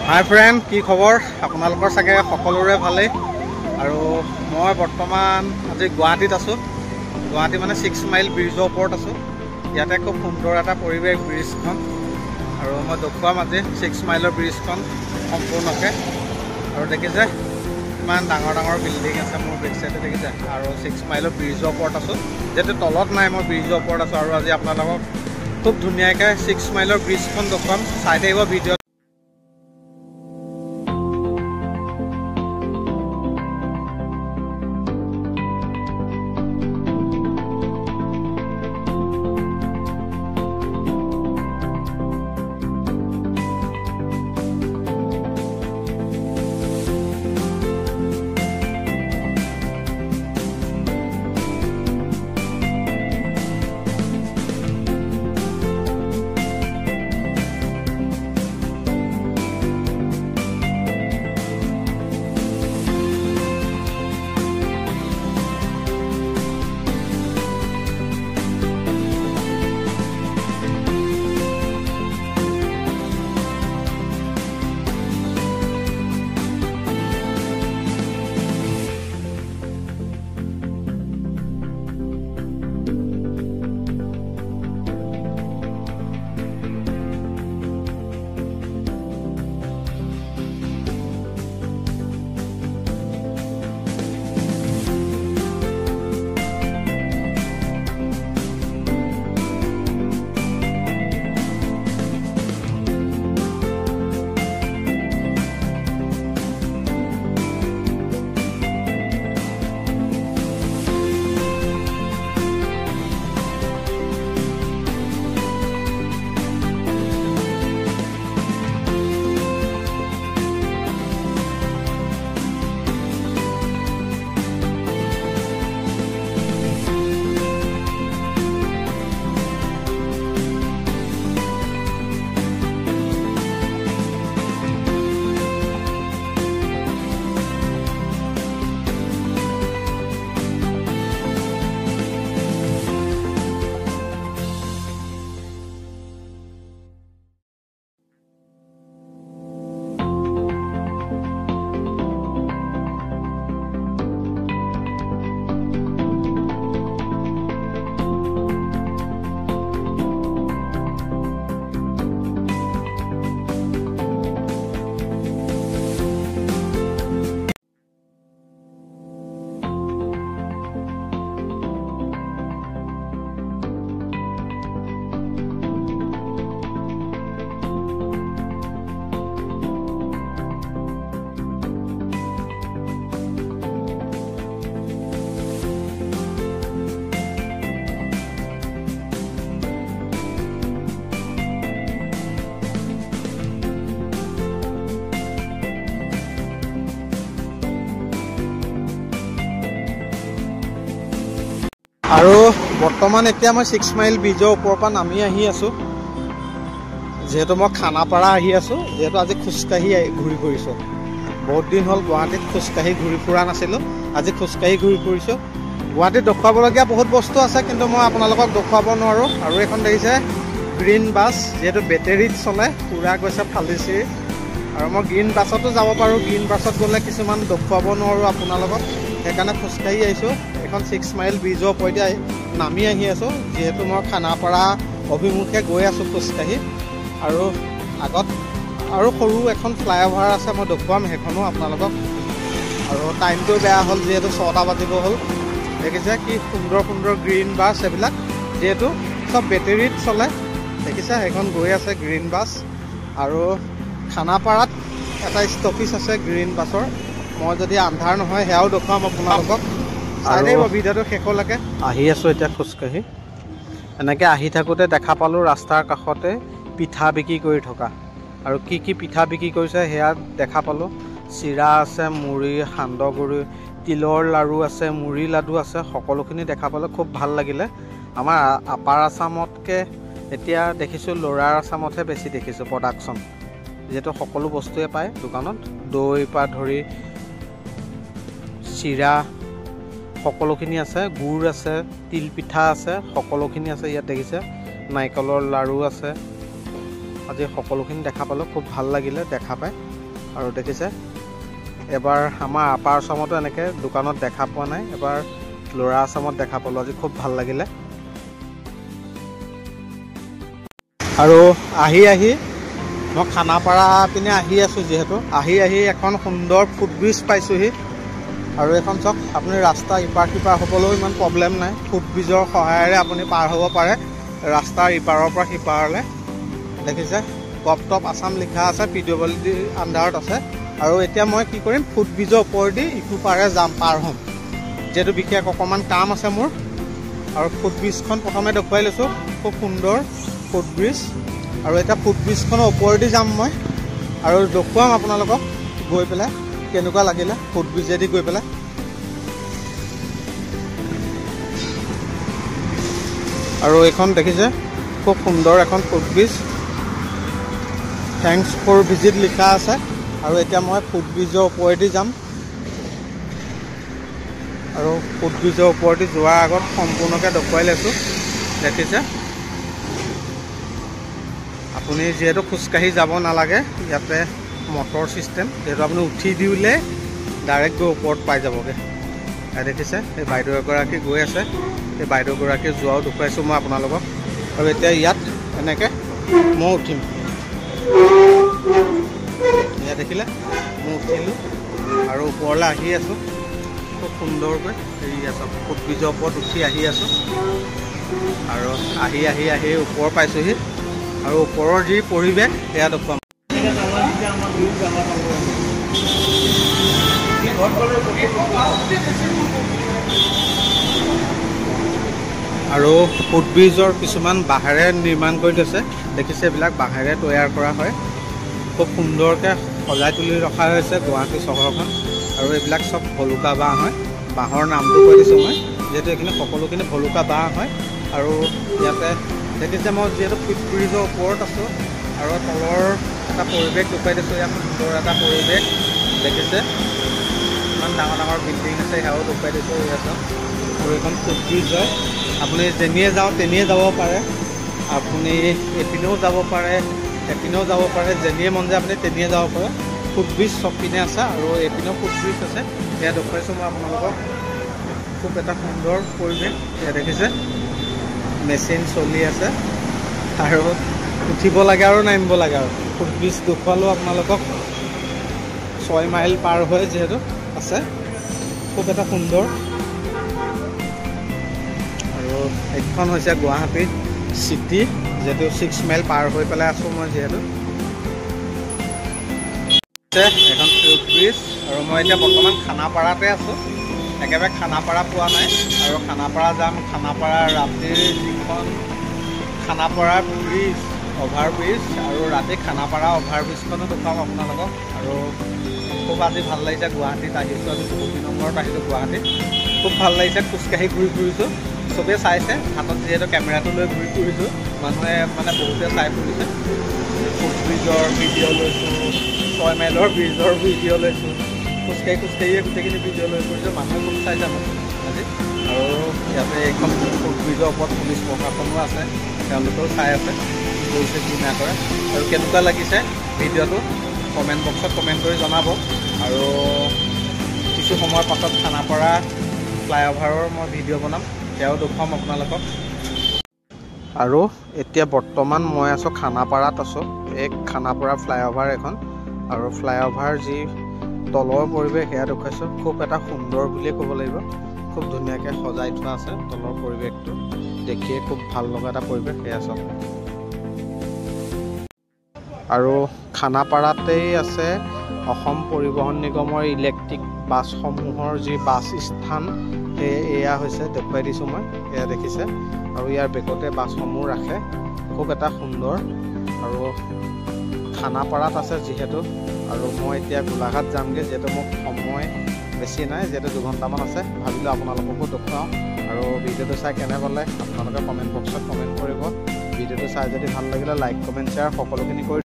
হাই friend, কি খবৰ? আপোনালোকৰ চাগে সকলোৰে ভালেই। আৰু মই বৰ্তমান আজি গুৱাহাটীত আছোঁ। গুৱাহাটী মানে 6 মাইল ব্ৰিজৰ ওপৰত আছোঁ। ইয়াতে খুব সুন্দৰ এটা পৰিৱেশ ব্ৰিজখন, আৰু মই দেখুৱাম আজি 6 মাইলৰ ব্ৰিজখন সম্পূৰ্ণকৈ। আৰু দেখিছে ইমান ডাঙৰ ডাঙৰ বিল্ডিং আছে মোৰ বেক চাইডে, দেখিছে। আৰু 6 মাইলৰ ব্ৰিজৰ ওপৰত আছোঁ, যিহেতু তলত নাই, মই ব্ৰিজৰ ওপৰত আছোঁ। আৰু আজি আপোনালোকক খুব ধুনীয়াকৈ 6 মাইলৰ ব্ৰিজখন দেখুৱাম, চাই থাকিব ভিডিঅ'। আৰু বৰ্তমান এতিয়া মই 6 মাইল ব্ৰিজৰ ওপৰৰ পৰা নামি আহি আছোঁ, যিহেতু মই খানাপাৰা আহি আছোঁ। যিহেতু আজি খোজকাঢ়ি ঘূৰি ফুৰিছোঁ, বহুত দিন হ'ল গুৱাহাটীত খোজকাঢ়ি ঘূৰি ফুৰা নাছিলোঁ, আজি খোজকাঢ়ি ঘূৰি ফুৰিছোঁ। গুৱাহাটীত দেখুৱাবলগীয়া বহুত বস্তু আছে, কিন্তু মই আপোনালোকক দেখুৱাব নোৱাৰোঁ। আৰু এখন দেখিছে গ্ৰীণ বাছ, যিহেতু বেটেৰীত চলে, পূৰা গৈছে ফালিচিৰি। আৰু মই গ্ৰীণ বাছতো যাব পাৰোঁ, গ্ৰীণ বাছত গ'লে কিছুমান দেখুৱাব নোৱাৰোঁ আপোনালোকক, সেইকাৰণে খোজকাঢ়ি আহিছোঁ। এখন 6 মাইল ব্ৰিজৰ ওপৰতে নামি আহি আছোঁ, যিহেতু মই খানাপাৰা অভিমুখে গৈ আছোঁ খোজকাঢ়ি। আৰু আগত আৰু সৰু এখন ফ্লাইঅভাৰ আছে, মই দেখুৱাম সেইখনো আপোনালোকক। আৰু টাইমটো বেয়া হ'ল, যিহেতু 6টা বাজিব হ'ল। দেখিছে কি সুন্দৰ সুন্দৰ গ্ৰীণ বাছ, এইবিলাক যিহেতু চব বেটেৰীত চলে। দেখিছে সেইখন গৈ আছে গ্ৰীণ বাছ। আৰু খানাপাৰাত এটা ষ্টপিজ আছে গ্ৰীণ বাছৰ, মই যদি আন্ধাৰ নহয় সেয়াও দেখুৱাম আপোনালোকক। চাই থাকিব ভিডিঅ'টো শেষলৈকে। আহি আছোঁ এতিয়া খোজকাঢ়ি, এনেকৈ আহি থাকোঁতে দেখা পালোঁ ৰাস্তাৰ কাষতে পিঠা বিক্ৰী কৰি থকা। আৰু কি কি পিঠা বিক্ৰী কৰিছে সেয়া দেখা পালোঁ। চিৰা আছে, মুড়ি, সান্দহগুড়ি, তিলৰ লাড়ু আছে, মুড়ি লাডু আছে, সকলোখিনি দেখা পালোঁ। খুব ভাল লাগিলে। আমাৰ আপাৰ আছামতকৈ এতিয়া দেখিছোঁ ল'ৰাৰ আছামতহে বেছি দেখিছোঁ প্ৰডাকশ্যন, যিহেতু সকলো বস্তুৱে পায় দোকানত, দৈ পৰা ধৰি চিৰা সকলোখিনি আছে, গুড় আছে, তিল পিঠা আছে, সকলোখিনি আছে ইয়াত দেখিছে। নাৰিকলৰ লাড়ু আছে আজি সকলোখিনি দেখা পালোঁ, খুব ভাল লাগিলে দেখা পাই। আৰু দেখিছে এবাৰ আমাৰ আপাৰ আচামতো এনেকৈ দোকানত দেখা পোৱা নাই, এবাৰ ল'ৰা আচামত দেখা পালোঁ, আজি খুব ভাল লাগিলে। আৰু আহি মই খানাপাৰা পিনে আহি আছোঁ, যিহেতু আহি এখন সুন্দৰ ফুটব্ৰিজ পাইছোঁহি। আৰু এখন চাওক, আপুনি ৰাস্তা ইপাৰ সিপাৰ হ'বলৈও ইমান প্ৰব্লেম নাই, ফুটব্ৰিজৰ সহায়েৰে আপুনি পাৰ হ'ব পাৰে ৰাস্তাৰ ইপাৰৰ পৰা সিপাৰলৈ। দেখিছে গপটপ আছাম লিখা আছে, PWD আণ্ডাৰত আছে। আৰু এতিয়া মই কি কৰিম, ফুটব্ৰিজৰ ওপৰেদি ইটো পাৰে যাম, পাৰ হ'ম, যিহেতু বিশেষ অকণমান কাম আছে মোৰ। আৰু ফুটব্ৰিজখন প্ৰথমে দেখুৱাই লৈছোঁ, খুব সুন্দৰ ফুটব্ৰিজ। আৰু এতিয়া ফুটব্ৰিজখনৰ ওপৰেদি যাম মই, আৰু দেখুৱাম আপোনালোকক গৈ পেলাই কেনেকুৱা লাগিলে ফুটব্ৰিজেদি গৈ পেলাই। আৰু এইখন দেখিছে খুব সুন্দৰ এখন ফুটব্ৰিজ, থেংকছ ফৰ ভিজিট লিখা আছে। আৰু এতিয়া মই ফুটব্ৰিজৰ ওপৰেদি যাম। আৰু ফুটব্ৰিজৰ ওপৰেদি যোৱাৰ আগত সম্পূৰ্ণকৈ দেখুৱাই লৈছোঁ। দেখিছে আপুনি যিহেতু খোজকাঢ়ি যাব নালাগে, ইয়াতে মটৰ ছিষ্টেম, যিহেতু আপুনি উঠি দিলে ডাইৰেক্ট গৈ ওপৰত পাই যাবগৈ। দেখিছে এই বাইদেউ এগৰাকী গৈ আছে, এই বাইদেউগৰাকী যোৱাও দেখুৱাইছোঁ মই আপোনালোকক। আৰু এতিয়া ইয়াত এনেকৈ মই উঠিম, ইয়াত দেখিলে মই উঠিলোঁ আৰু ওপৰলৈ আহি আছোঁ খুব সুন্দৰকৈ। হেৰি আছে ফুটব্ৰিজৰ ওপৰত উঠি আহি আছোঁ, আৰু আহি ওপৰ পাইছোঁহি। আৰু ওপৰৰ যি পৰিৱেশ সেয়া দেখুৱাম। আৰু ফুটব্ৰিজৰ কিছুমান বাঁহেৰে নিৰ্মাণ কৰি থৈছে, দেখিছে এইবিলাক বাঁহেৰে তৈয়াৰ কৰা হয়, খুব সুন্দৰকৈ সজাই তুলি ৰখা হৈছে গুৱাহাটী চহৰখন। আৰু এইবিলাক চব ভলুকা বাঁহ হয়, বাঁহৰ নামটো কৈ দিছোঁ মই, যিহেতু এইখিনি সকলোখিনি ভলুকা বাঁহ হয়। আৰু ইয়াতে দেখিছে মই যিহেতু ফুটব্ৰিজৰ ওপৰত আছোঁ, আৰু তলৰ এটা পৰিৱেশ দেখুৱাই দিছোঁ, ইয়াত সুন্দৰ এটা পৰিৱেশ দেখিছে, ইমান ডাঙৰ ডাঙৰ বিল্ডিং আছে সেয়াও দেখুৱাই দিছোঁ ইয়াত। আৰু এইখন ফুটব্ৰিজ হয়, আপুনি যেনিয়ে যাওঁ তেনিয়ে যাব পাৰে, আপুনি এপিনেও যাব পাৰে এপিনেও যাব পাৰে, যেনিয়ে মন যায় আপুনি তেনিয়ে যাব পাৰে। ফুটব্ৰিজ চব পিনে আছে, আৰু এইপিনেও ফুটব্ৰিজ আছে, সেয়া দেখুৱাইছোঁ মই আপোনালোকক। খুব এটা সুন্দৰ পৰিৱেশ, সেয়া দেখিছে মেচিন চলি আছে, আৰু উঠিব লাগে আৰু নামিব লাগে। আৰু ফুটব্ৰিজ দেখুৱালোঁ আপোনালোকক, 6 মাইল পাৰ হৈ যিহেতু আছে, খুব এটা সুন্দৰ। আৰু এইখন হৈছে গুৱাহাটী চিটি, যিহেতু 6 মাইল পাৰ হৈ পেলাই আছোঁ মই যিহেতু। এখন ফুটব্ৰিজ, আৰু মই এতিয়া বৰ্তমান খানাপাৰাতে আছোঁ, একেবাৰে খানাপাৰা পোৱা নাই। আৰু খানাপাৰা যাম, খানাপাৰা ৰাতিৰ যিখন খানাপাৰা ব্ৰিজ অভাৰব্ৰিজ, আৰু ৰাতি খানাপাৰা অভাৰব্ৰিজখনো দেখুৱাম আপোনালোকক। আৰু খুব আজি ভাল লাগিছে, গুৱাহাটীত আহিছোঁ, আজি বহুত দিনৰ মূৰত আহিছোঁ গুৱাহাটীত, খুব ভাল লাগিছে, খোজকাঢ়ি ঘূৰি ফুৰিছোঁ, চবেই চাইছে, হাতত যিহেতু কেমেৰাটো লৈ ঘূৰি ফুৰিছোঁ, মানুহে মানে বহুতে চাই ফুৰিছে। ফুটব্ৰিজৰ ভিডিঅ' লৈছোঁ, 6 মাইলৰ ব্ৰিজৰ ভিডিঅ' লৈছোঁ, খোজকাঢ়িয়ে গোটেইখিনি ভিডিঅ' লৈ ফুৰিছোঁ, মানুহে খুব চাইছে আজি। আৰু ইয়াতে এইখন ফুটব্ৰিজৰ ওপৰত পুলিচ প্ৰশাসনো আছে, তেওঁলোকেও চাই আছে গৈছে কি না কৰে। আৰু কেনেকুৱা লাগিছে ভিডিঅ'টো কমেণ্ট বক্সত কমেণ্ট কৰি জনাব। আৰু কিছু সময়ৰ পাছত খানাপাৰা ফ্লাইঅভাৰৰ মই ভিডিঅ' বনাম, সেয়াও দেখুৱাম আপোনালোকক। আৰু এতিয়া বৰ্তমান মই আছোঁ খানাপাৰাত আছোঁ, এই খানাপাৰা ফ্লাইঅভাৰ এখন। আৰু ফ্লাইঅভাৰ যি তলৰ পৰিৱেশ সেয়া দেখুৱাইছোঁ, খুব এটা সুন্দৰ বুলিয়ে ক'ব লাগিব, খুব ধুনীয়াকৈ সজাই থোৱা আছে তলৰ পৰিৱেশটো, দেখিয়ে খুব ভাল লগা এটা পৰিৱেশ সেয়া চাওক। আৰু খানাপাৰাতেই আছে অসম পৰিবহণ নিগমৰ ইলেক্ট্ৰিক বাছসমূহৰ যি বাছ স্থান, এয়া হৈছে দেখুৱাই দিছোঁ মই, এয়া দেখিছে। আৰু ইয়াৰ বেগতে বাছসমূহ ৰাখে, খুব এটা সুন্দৰ। আৰু খানাপাৰাত আছে যিহেতু, আৰু মই এতিয়া গোলাঘাট যামগৈ, যিহেতু মোক সময় বেছি নাই, যিহেতু 2 ঘণ্টামান আছে, ভাবিলোঁ আপোনালোককো দেখুৱাওঁ। আৰু ভিডিঅ'টো চাই কেনে পালে আপোনালোকে কমেণ্ট বক্সত কমেণ্ট কৰিব। ভিডিঅ'টো চাই যদি ভাল লাগিলে লাইক কমেণ্ট শ্বেয়াৰ সকলোখিনি কৰি